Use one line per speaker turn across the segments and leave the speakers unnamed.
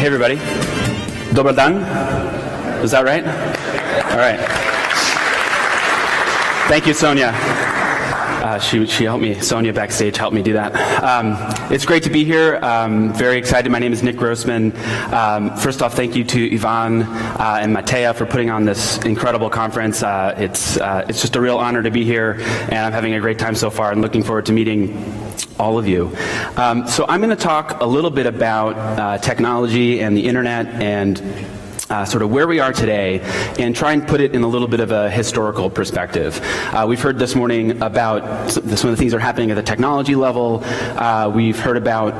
everybody. Dobar dan. Is that right? All right. Thank you, Sonia. She helped me. Sonia backstage helped me do that. It's great to be here. Very excited. My name is Nick Grossman. First off, thank you to Ivan and Matea for putting on this incredible conference. It's just a real honor to be here, and I'm having a great time so far and looking forward to meeting all of you. So I'm going to talk a little bit about technology and the internet and sort of where we are today, and try and put it in a little bit of a historical perspective. We've heard this morning about some of the things that are happening at the technology level. We've heard about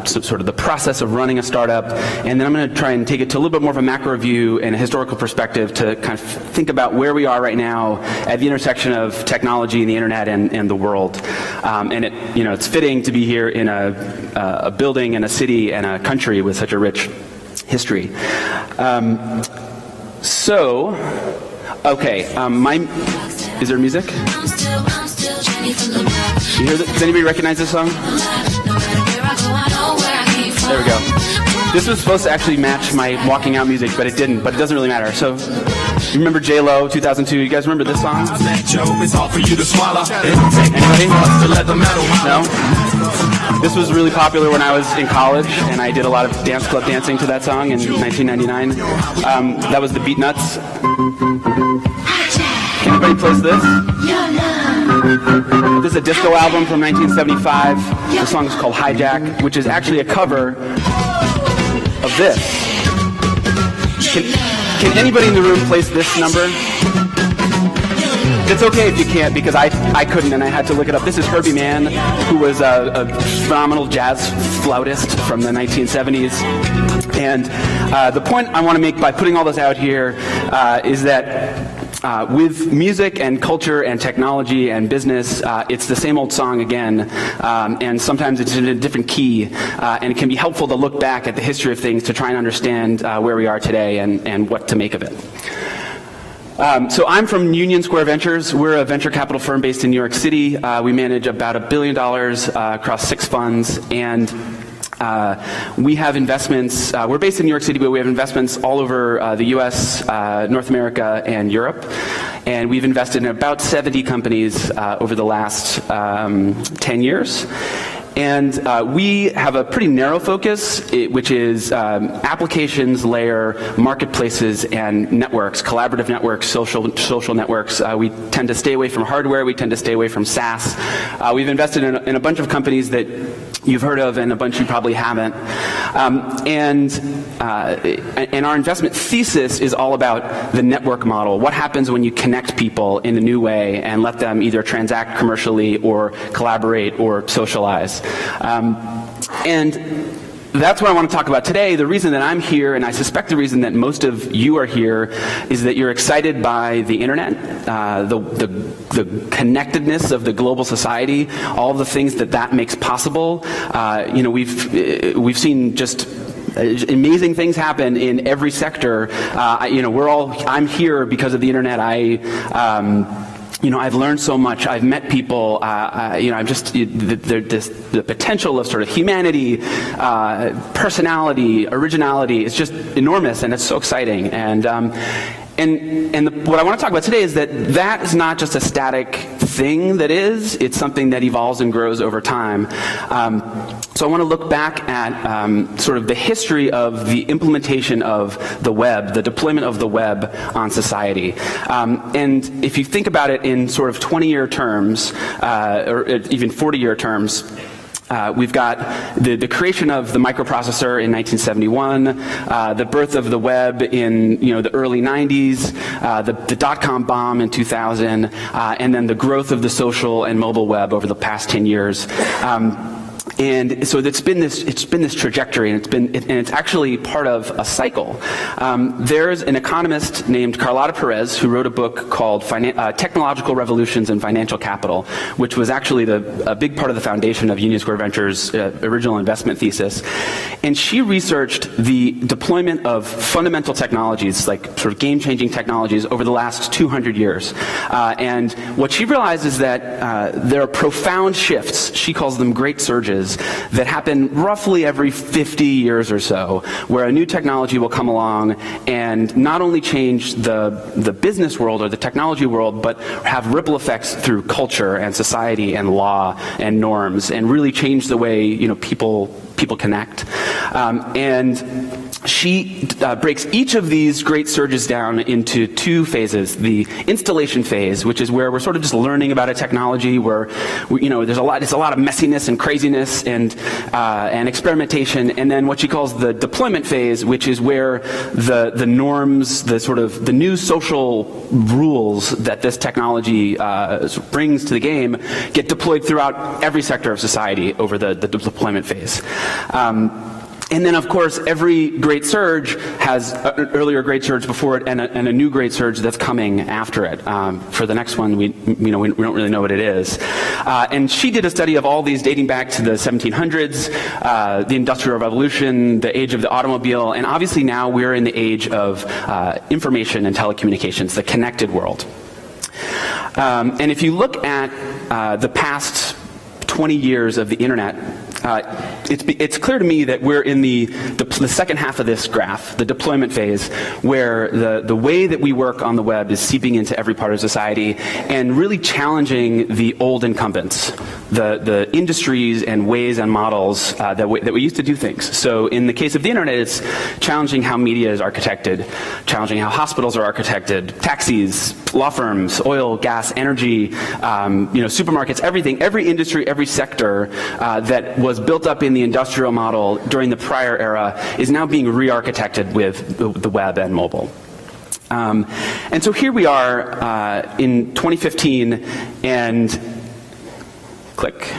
sort of the process of running a startup, and then I'm going to try and take it to a little bit more of a macro view and a historical perspective to kind of think about where we are right now at the intersection of technology and the internet and the world. And it's fitting to be here in a building and a city and a country with such a rich history. Is there music? You hear does anybody recognize this song? There we go. This was supposed to actually match my walking out music, but it didn't, but it doesn't really matter. So, you remember J-Lo, 2002? You guys remember this song? Anybody? No? This was really popular when I was in college, and I did a lot of dance club dancing to that song in 1999. That was the Beat Nuts. Can anybody place this? This is a disco album from 1975. The song is called Hijack, which is actually a cover of this. Can anybody in the room place this number? It's okay if you can't, because I couldn't, and I had to look it up. This is Herbie Mann, who was a phenomenal jazz flautist from the 1970s. And the point I want to make by putting all this out here is that with music and culture and technology and business, it's the same old song again, and sometimes it's in a different key, and it can be helpful to look back at the history of things to try and understand where we are today and what to make of it. So I'm from Union Square Ventures. We're a venture capital firm based in New York City. We manage about $1 billion across 6 funds, and we have investments. We're based in New York City, but we have investments all over the U.S., North America, and Europe. And we've invested in about 70 companies over the last 10 years. And we have a pretty narrow focus, which is applications layer, marketplaces, and networks, collaborative networks, social networks. We tend to stay away from hardware. We tend to stay away from SaaS. We've invested in a bunch of companies that you've heard of and a bunch you probably haven't. And our investment thesis is all about the network model. What happens when you connect people in a new way and let them either transact commercially or collaborate or socialize? And that's what I want to talk about today. The reason that I'm here, and I suspect the reason that most of you are here, is that you're excited by the internet, the connectedness of the global society, all the things that makes possible. We've seen just amazing things happen in every sector. I'm here because of the internet. I've learned so much. I've met people. The potential of sort of humanity, personality, originality is just enormous, and it's so exciting. And what I want to talk about today is that is not just a static thing it's something that evolves and grows over time. So I want to look back at sort of the history of the implementation of the web, the deployment of the web on society. And if you think about it in sort of 20-year terms, or even 40-year terms, we've got the creation of the microprocessor in 1971, the birth of the web in the early 90s, the dot-com bomb in 2000, and then the growth of the social and mobile web over the past 10 years. And so it's been this trajectory, and it's actually part of a cycle. There's an economist named Carlota Perez who wrote a book called Technological Revolutions in Financial Capital, which was actually a big part of the foundation of Union Square Ventures' original investment thesis. And she researched the deployment of fundamental technologies, like sort of game-changing technologies, over the last 200 years. And what she realized is that there are profound shifts. She calls them great surges surges that happen roughly every 50 years or so, where a new technology will come along and not only change the business world or the technology world, but have ripple effects through culture and society and law and norms, and really change the way people connect. And she breaks each of these great surges down into two phases. The installation phase, which is where we're sort of just learning about a technology, where there's a lot of messiness and craziness and experimentation, and then what she calls the deployment phase, which is where the norms, the new social rules that this technology brings to the game get deployed throughout every sector of society over the deployment phase. And then, of course, every great surge has an earlier great surge before it and a new great surge that's coming after it. For the next one, we don't really know what it is. And she did a study of all these dating back to the 1700s, the Industrial Revolution, the age of the automobile, and obviously now we're in the age of information and telecommunications, the connected world. And if you look at the past 20 years of the internet, it's clear to me that we're in the second half of this graph, the deployment phase, where the way that we work on the web is seeping into every part of society and really challenging the old incumbents, the industries and ways and models that we used to do things. So in the case of the internet, it's challenging how media is architected, challenging how hospitals are architected, taxis, law firms, oil, gas, energy, supermarkets, everything, every industry, every sector that was built up in the industrial model during the prior era is now being re-architected with the web and mobile. And so here we are in 2015, and click.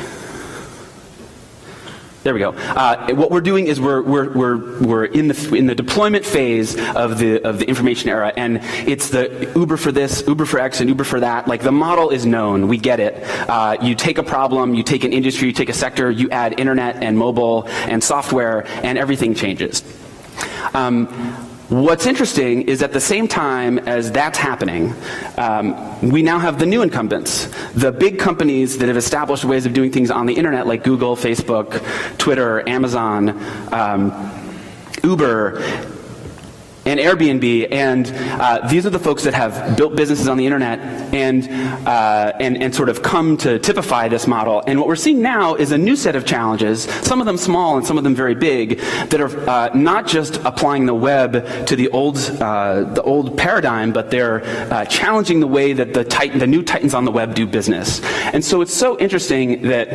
There we go. What we're doing is we're in the deployment phase of the information era, and it's the Uber for this, Uber for X, and Uber for that. Like, the model is known. We get it. You take a problem, you take an industry, you take a sector, you add internet and mobile and software, and everything changes. What's interesting is at the same time as that's happening, we now have the new incumbents, the big companies that have established ways of doing things on the internet, like Google, Facebook, Twitter, Amazon, Uber, and Airbnb, and these are the folks that have built businesses on the internet and sort of come to typify this model. And what we're seeing now is a new set of challenges, some of them small and some of them very big, that are not just applying the web to the old paradigm, but they're challenging the way that the new titans on the web do business. And so it's so interesting that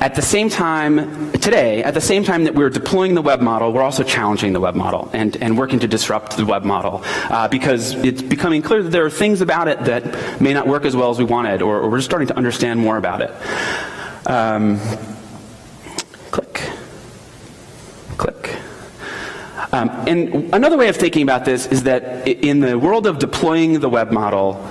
at the same time today, at the same time that we're deploying the web model, we're also challenging the web model and working to disrupt the web model, because it's becoming clear that there are things about it that may not work as well as we wanted, or we're just starting to understand more about it. Click. And another way of thinking about this is that in the world of deploying the web model,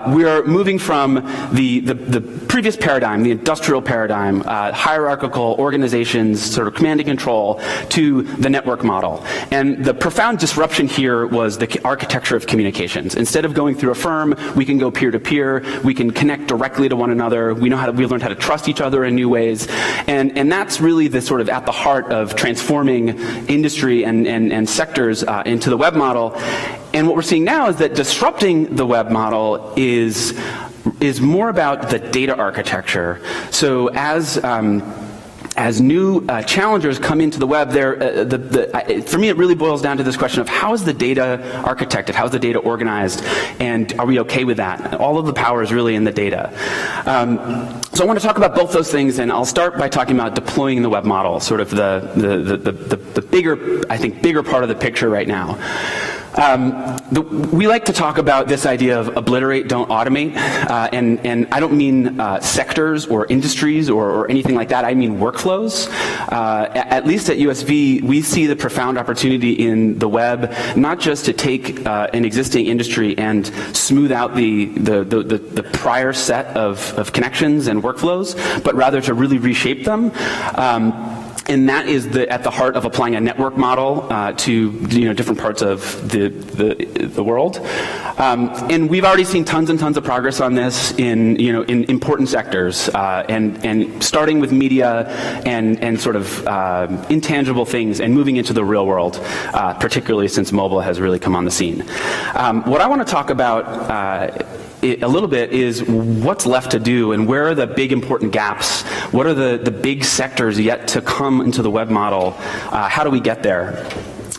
we are moving from the previous paradigm, the industrial paradigm, hierarchical organizations, sort of command and control, to the network model. And the profound disruption here was the architecture of communications. Instead of going through a firm, we can go peer-to-peer, we can connect directly to one another, we learned how to trust each other in new ways, and that's really the sort of at the heart of transforming industry and sectors into the web model. And what we're seeing now is that disrupting the web model is more about the data architecture. So as new challengers come into the web, for me it really boils down to this question of how is the data architected, how is the data organized, and are we okay with that? All of the power is really in the data. So I want to talk about both those things, and I'll start by talking about deploying the web model, sort of the bigger part of the picture right now. We like to talk about this idea of obliterate, don't automate, and I don't mean sectors or industries or anything like that. I mean workflows. At least at USV, we see the profound opportunity in the web, not just to take an existing industry and smooth out the prior set of connections and workflows, but rather to really reshape them. And that is at the heart of applying a network model to different parts of the world. And we've already seen tons and tons of progress on this in important sectors, and starting with media and sort of intangible things and moving into the real world, particularly since mobile has really come on the scene. What I want to talk about a little bit is what's left to do and where are the big important gaps. What are the big sectors yet to come into the web model? How do we get there?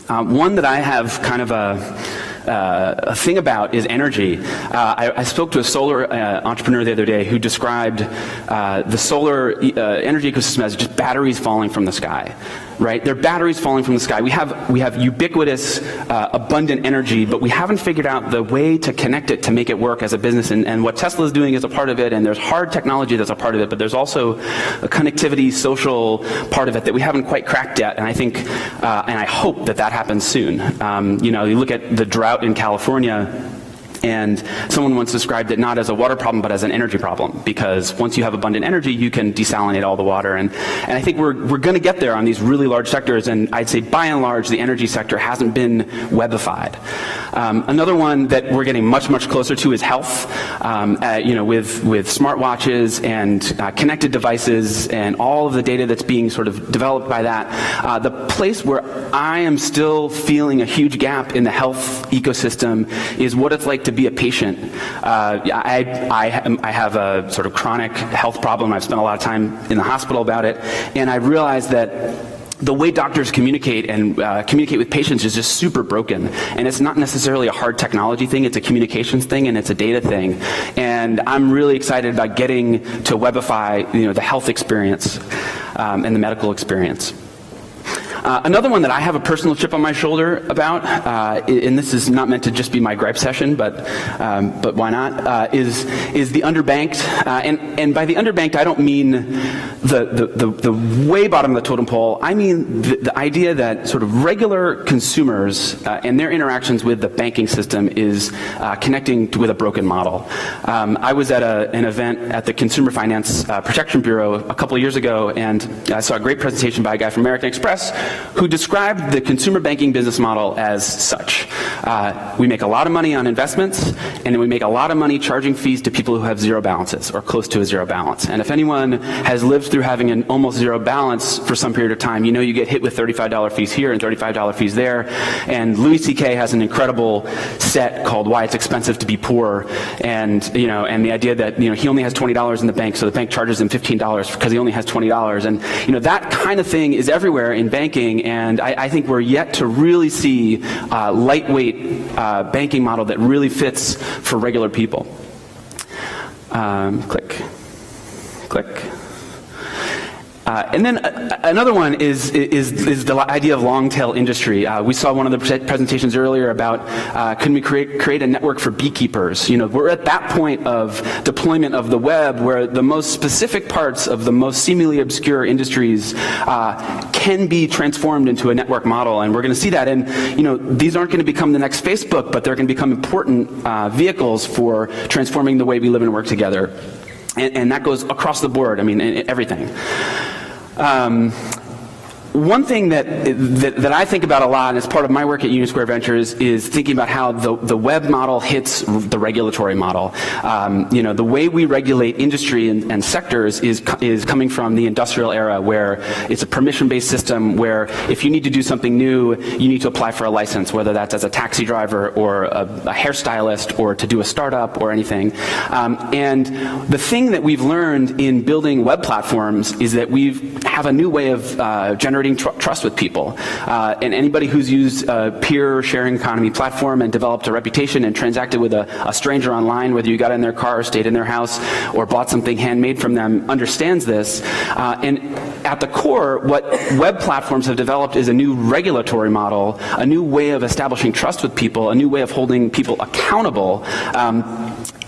One that I have kind of a thing about is energy. I spoke to a solar entrepreneur the other day who described the solar energy ecosystem as just batteries falling from the sky. Right? They're batteries falling from the sky. We have ubiquitous, abundant energy, but we haven't figured out the way to connect it to make it work as a business. And what Tesla is doing is a part of it, and there's hard technology that's a part of it, but there's also a connectivity, social part of it that we haven't quite cracked yet. And I think, and I hope that happens soon. You look at the drought in California, and someone once described it not as a water problem, but as an energy problem, because once you have abundant energy, you can desalinate all the water. And I think we're going to get there on these really large sectors, and I'd say by and large, the energy sector hasn't been webified. Another one that we're getting much, much closer to is health, with smartwatches and connected devices and all of the data that's being sort of developed by that. The place where I am still feeling a huge gap in the health ecosystem is what it's like to be a patient. I have a sort of chronic health problem. I've spent a lot of time in the hospital about it, and I realized that the way doctors communicate and communicate with patients is just super broken. And it's not necessarily a hard technology thing, it's a communications thing and it's a data thing. And I'm really excited about getting to webify the health experience and the medical experience. Another one that I have a personal chip on my shoulder about, and this is not meant to just be my gripe session, but why not, is the underbanked. And by the underbanked, I don't mean the way bottom of the totem pole. I mean the idea that sort of regular consumers and their interactions with the banking system is connecting with a broken model. I was at an event at the Consumer Finance Protection Bureau a couple of years ago, and I saw a great presentation by a guy from American Express who described the consumer banking business model as such. We make a lot of money on investments, and then we make a lot of money charging fees to people who have zero balances or close to a zero balance. And if anyone has lived through having an almost zero balance for some period of time, you get hit with $35 fees here and $35 fees there. And Louis C.K. has an incredible set called Why It's Expensive to Be Poor, and and the idea that he only has $20 in the bank, so the bank charges him $15 because he only has $20. And that kind of thing is everywhere in banking. And I think we're yet to really see a lightweight banking model that really fits for regular people. Click. And then another one is the idea of long-tail industry. We saw one of the presentations earlier about can we create a network for beekeepers? We're at that point of deployment of the web where the most specific parts of the most seemingly obscure industries can be transformed into a network model, and we're going to see that. And these aren't going to become the next Facebook, but they're going to become important vehicles for transforming the way we live and work together. And that goes across the board, everything. One thing that I think about a lot as part of my work at Union Square Ventures is thinking about how the web model hits the regulatory model. The way we regulate industry and sectors is coming from the industrial era, where it's a permission-based system where if you need to do something new, you need to apply for a license, whether that's as a taxi driver or a hairstylist or to do a startup or anything. And the thing that we've learned in building web platforms is that we have a new way of generating trust with people. And anybody who's used a peer sharing economy platform and developed a reputation and transacted with a stranger online, whether you got in their car or stayed in their house or bought something handmade from them, understands this. And at the core, what web platforms have developed is a new regulatory model, a new way of establishing trust with people, a new way of holding people accountable.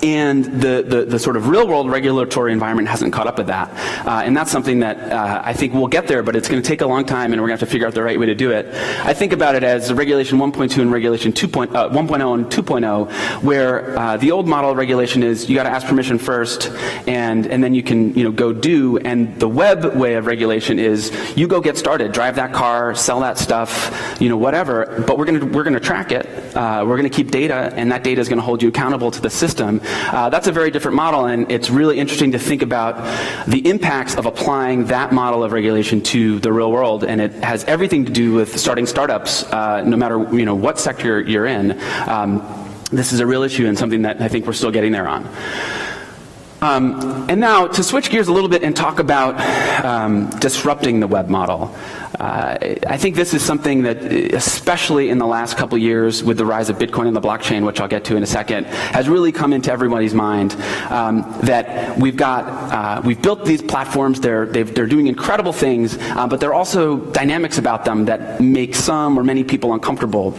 and the sort of real-world regulatory environment hasn't caught up with that. And that's something that I think we'll get there, but it's going to take a long time, and we're going to have to figure out the right way to do it. I think about it as Regulation 1.2 and Regulation 1.0 and 2.0, where the old model of regulation is you got to ask permission first, and then you can go do. And the web way of regulation is you go get started, drive that car, sell that stuff, whatever. But we're going to track it. We're going to keep data, and that data is going to hold you accountable to the system. That's a very different model, and it's really interesting to think about the impacts of applying that model of regulation to the real world, and it has everything to do with starting startups, no matter what sector you're in. This is a real issue and something that I think we're still getting there on. And now, to switch gears a little bit and talk about disrupting the web model. I think this is something that, especially in the last couple years with the rise of Bitcoin and the blockchain, which I'll get to in a second, has really come into everybody's mind. That we've built these platforms, they're doing incredible things, but there are also dynamics about them that make some or many people uncomfortable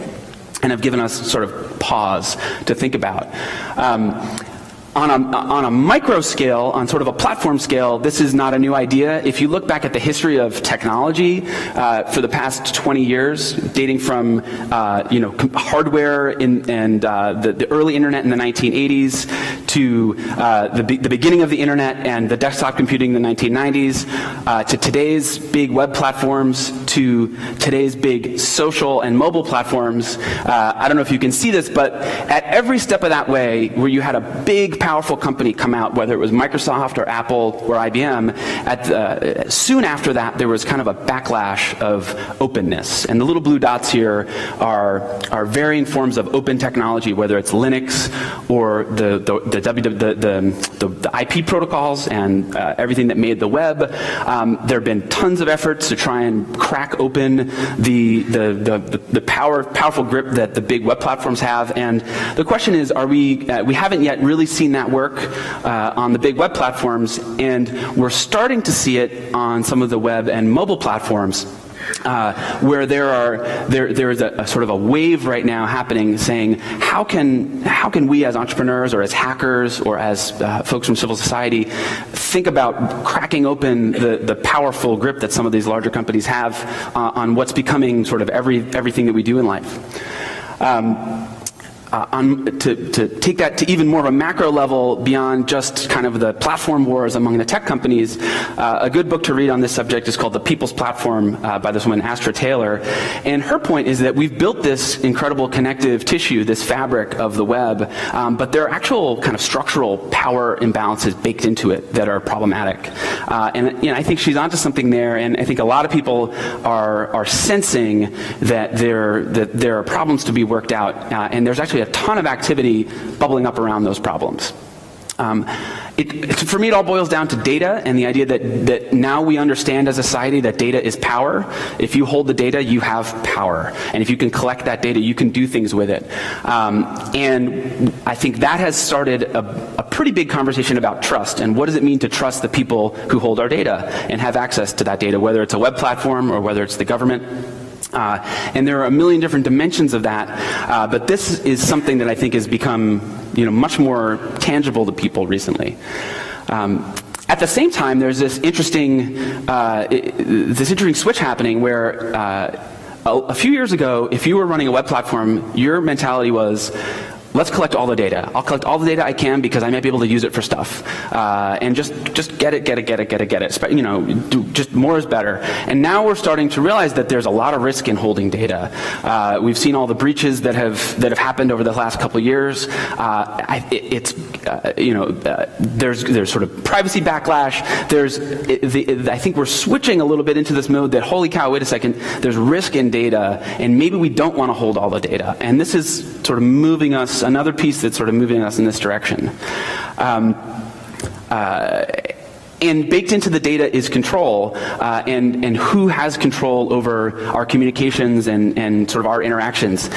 and have given us sort of pause to think about. On a micro scale, on sort of a platform scale, this is not a new idea. If you look back at the history of technology for the past 20 years, dating from hardware and the early internet in the 1980s to the beginning of the internet and the desktop computing in the 1990s, to today's big web platforms, to today's big social and mobile platforms. I don't know if you can see this, but at every step of that way, where you had a big powerful company come out, whether it was Microsoft or Apple or IBM, soon after that there was kind of a backlash of openness. And the little blue dots here are varying forms of open technology, whether it's Linux or the IP protocols and everything that made the web. There have been tons of efforts to try and crack open the powerful grip that the big web platforms have. And the question is, we haven't yet really seen that work on the big web platforms, and we're starting to see it on some of the web and mobile platforms. Where there is a sort of a wave right now happening, saying how can we as entrepreneurs or as hackers or as folks from civil society think about cracking open the powerful grip that some of these larger companies have on what's becoming sort of everything that we do in life. To take that to even more of a macro level beyond just kind of the platform wars among the tech companies, a good book to read on this subject is called The People's Platform by this woman, Astra Taylor. And her point is that we've built this incredible connective tissue, this fabric of the web, but there are actual kind of structural power imbalances baked into it that are problematic. And I think she's onto something there, and I think a lot of people are sensing that there are problems to be worked out, and there's actually a ton of activity bubbling up around those problems. For me, it all boils down to data and the idea that now we understand as a society that data is power. If you hold the data, you have power. And if you can collect that data, you can do things with it. And I think that has started a pretty big conversation about trust. And what does it mean to trust the people who hold our data and have access to that data, whether it's a web platform or whether it's the government. And there are a million different dimensions of that, but this is something that I think has become, much more tangible to people recently. At the same time, there's this interesting switch happening where a few years ago, if you were running a web platform, your mentality was, let's collect all the data. I'll collect all the data I can because I might be able to use it for stuff. And just get it. Just more is better. And now we're starting to realize that there's a lot of risk in holding data. We've seen all the breaches that have happened over the last couple of years. There's sort of privacy backlash. I think we're switching a little bit into this mode that, holy cow, wait a second, there's risk in data, and maybe we don't want to hold all the data. And this is sort of moving us, another piece that's sort of moving us in this direction. And baked into the data is control, and who has control over our communications and sort of our interactions.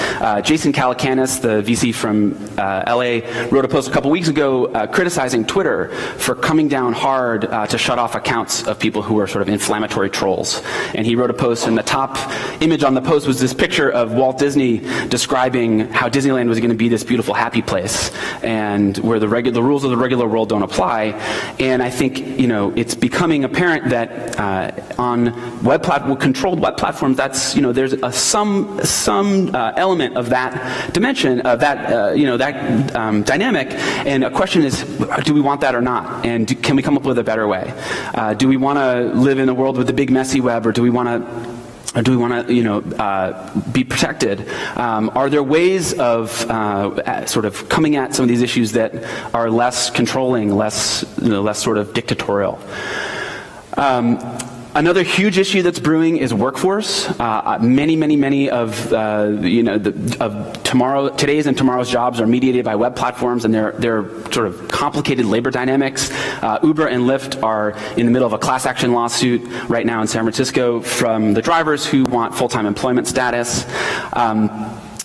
Jason Calacanis, the VC from LA, wrote a post a couple weeks ago criticizing Twitter for coming down hard to shut off accounts of people who are sort of inflammatory trolls. And he wrote a post, and the top image on the post was this picture of Walt Disney describing how Disneyland was going to be this beautiful happy place, and where the rules of the regular world don't apply. And I think, it's becoming apparent that on controlled web platforms, that's, there's some element of that dimension, of that dynamic. And a question is, do we want that or not? And can we come up with a better way? Do we want to live in a world with the big messy web, or do we want to be protected? Are there ways of sort of coming at some of these issues that are less controlling, less sort of dictatorial? Another huge issue that's brewing is workforce. Many of today's and tomorrow's jobs are mediated by web platforms, and they're sort of complicated labor dynamics. Uber and Lyft are in the middle of a class action lawsuit right now in San Francisco from the drivers who want full-time employment status.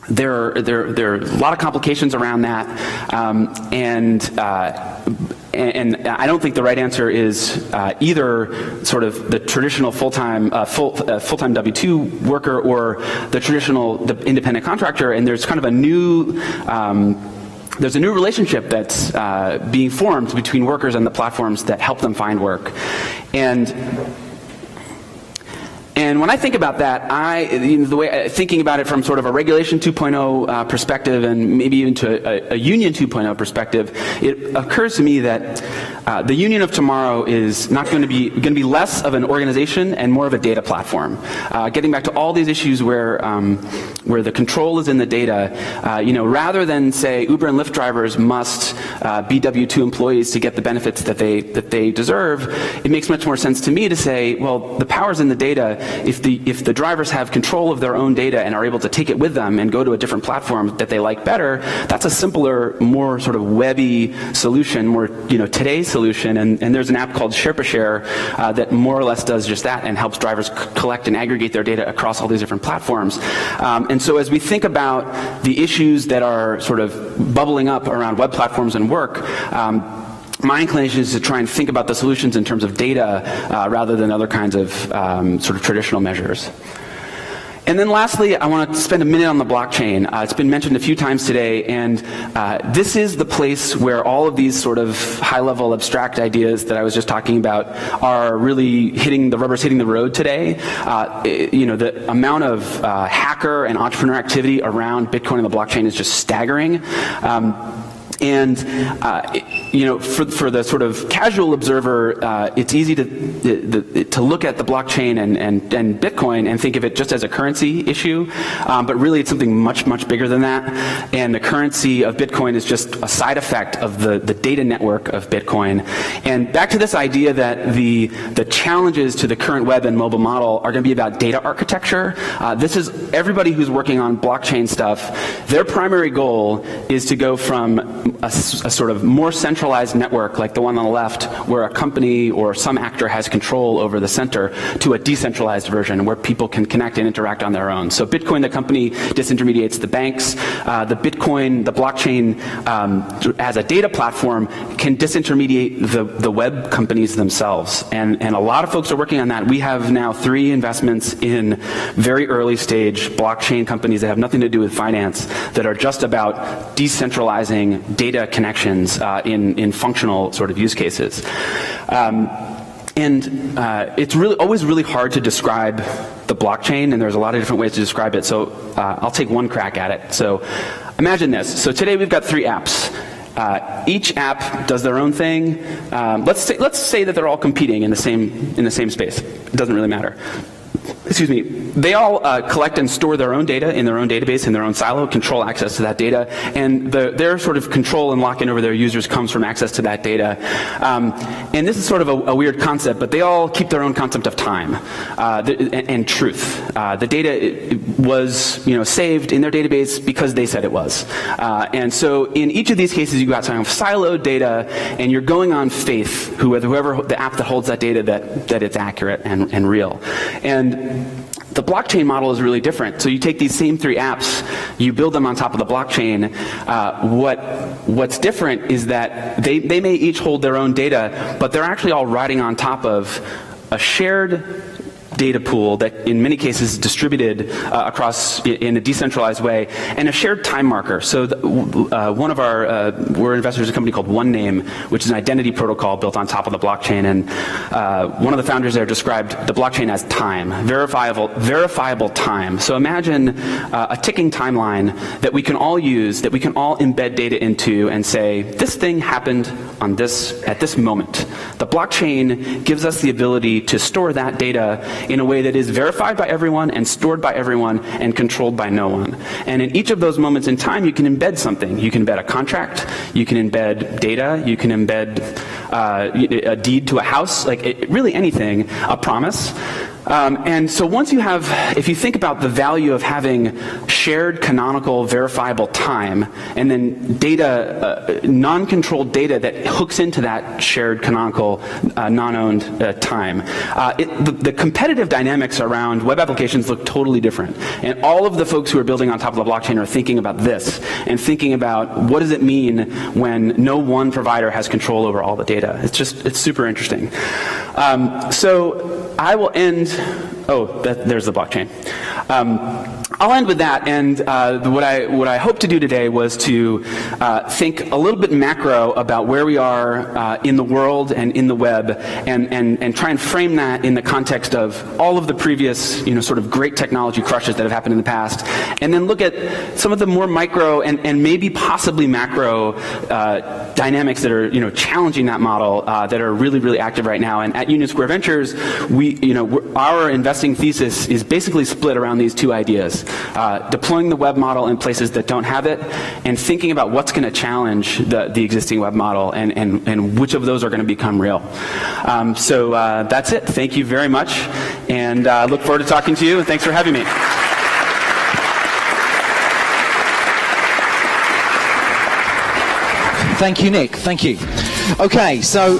There are a lot of complications around that, and I don't think the right answer is either sort of the traditional full-time W-2 worker or the traditional independent contractor. And there's kind of a new relationship that's being formed between workers and the platforms that help them find work. And when I think about that, thinking about it from sort of a Regulation 2.0 perspective, and maybe even to a Union 2.0 perspective, it occurs to me that the Union of tomorrow is not going to be less of an organization and more of a data platform. Getting back to all these issues where the control is in the data, rather than say Uber and Lyft drivers must be W-2 employees to get the benefits that they deserve, it makes much more sense to me to say, well, the power's in the data. If the drivers have control of their own data and are able to take it with them and go to a different platform that they like better, that's a simpler, more sort of webby solution, more today's solution. And there's an app called Sherpa that more or less does just that and helps drivers collect and aggregate their data across all these different platforms. And so as we think about the issues that are sort of bubbling up around web platforms and work, my inclination is to try and think about the solutions in terms of data rather than other kinds of sort of traditional measures. And then lastly, I want to spend a minute on the blockchain. It's been mentioned a few times today, and this is the place where all of these sort of high-level abstract ideas that I was just talking about are really the rubber's hitting the road today. The amount of hacker and entrepreneur activity around Bitcoin and the blockchain is just staggering. And for the sort of casual observer, it's easy to look at the blockchain and Bitcoin and think of it just as a currency issue, but really it's something much bigger than that. And the currency of Bitcoin is just a side effect of the data network of Bitcoin. And back to this idea that the challenges to the current web and mobile model are going to be about data architecture. This is everybody who's working on blockchain stuff. Their primary goal is to go from a sort of more centralized network like the one on the left, where a company or some actor has control over the center, to a decentralized version where people can connect and interact on their own. So Bitcoin, the company, disintermediates the banks. The blockchain, as a data platform, can disintermediate the web companies themselves. And a lot of folks are working on that. We have now 3 investments in very early stage blockchain companies that have nothing to do with finance, that are just about decentralizing data connections in functional sort of use cases. It's always really hard to describe the blockchain, and there's a lot of different ways to describe it, so I'll take one crack at it. So imagine this. So today we've got 3 apps. Each app does their own thing. Let's say that they're all competing in the same space. It doesn't really matter. they all collect and store their own data in their own database, in their own silo, control access to that data, and their sort of control and lock-in over their users comes from access to that data. And this is sort of a weird concept, but they all keep their own concept of time and truth. The data was, saved in their database because they said it was. And so in each of these cases, you got some siloed data, and you're going on faith, whoever the app that holds that data, that it's accurate and real. And the blockchain model is really different. So you take these same 3 apps, you build them on top of the blockchain. What's different is that they may each hold their own data, but they're actually all riding on top of a shared data pool that in many cases is distributed across in a decentralized way, and a shared time marker. So we're investors in a company called OneName, which is an identity protocol built on top of the blockchain, and one of the founders there described the blockchain as time, verifiable time. So imagine a ticking timeline that we can all use, that we can all embed data into and say, this thing happened at this moment. The blockchain gives us the ability to store that data in a way that is verified by everyone and stored by everyone and controlled by no one. And in each of those moments in time, you can embed something. You can embed a contract, you can embed data, you can embed a deed to a house, really anything, a promise. And so once you have, if you think about the value of having shared canonical verifiable time, and then data, non-controlled data that hooks into that shared canonical non-owned time, the competitive dynamics around web applications look totally different. And all of the folks who are building on top of the blockchain are thinking about this, and thinking about what does it mean when no one provider has control over all the data. It's super interesting. So I will end, there's the blockchain. I'll end with that, and what I hope to do today was to think a little bit macro about where we are in the world and in the web, and try and frame that in the context of all of the previous, sort of great technology crushes that have happened in the past, and then look at some of the more micro and maybe possibly macro dynamics that are, challenging that model, that are really, really active right now. And at Union Square Ventures, our investing thesis is basically split around these 2 ideas. Deploying the web model in places that don't have it, and thinking about what's going to challenge the existing web model, and which of those are going to become real. So that's it. Thank you very much, and look forward to talking to you, and thanks for having me.
Thank you, Nick. Thank you. Okay, so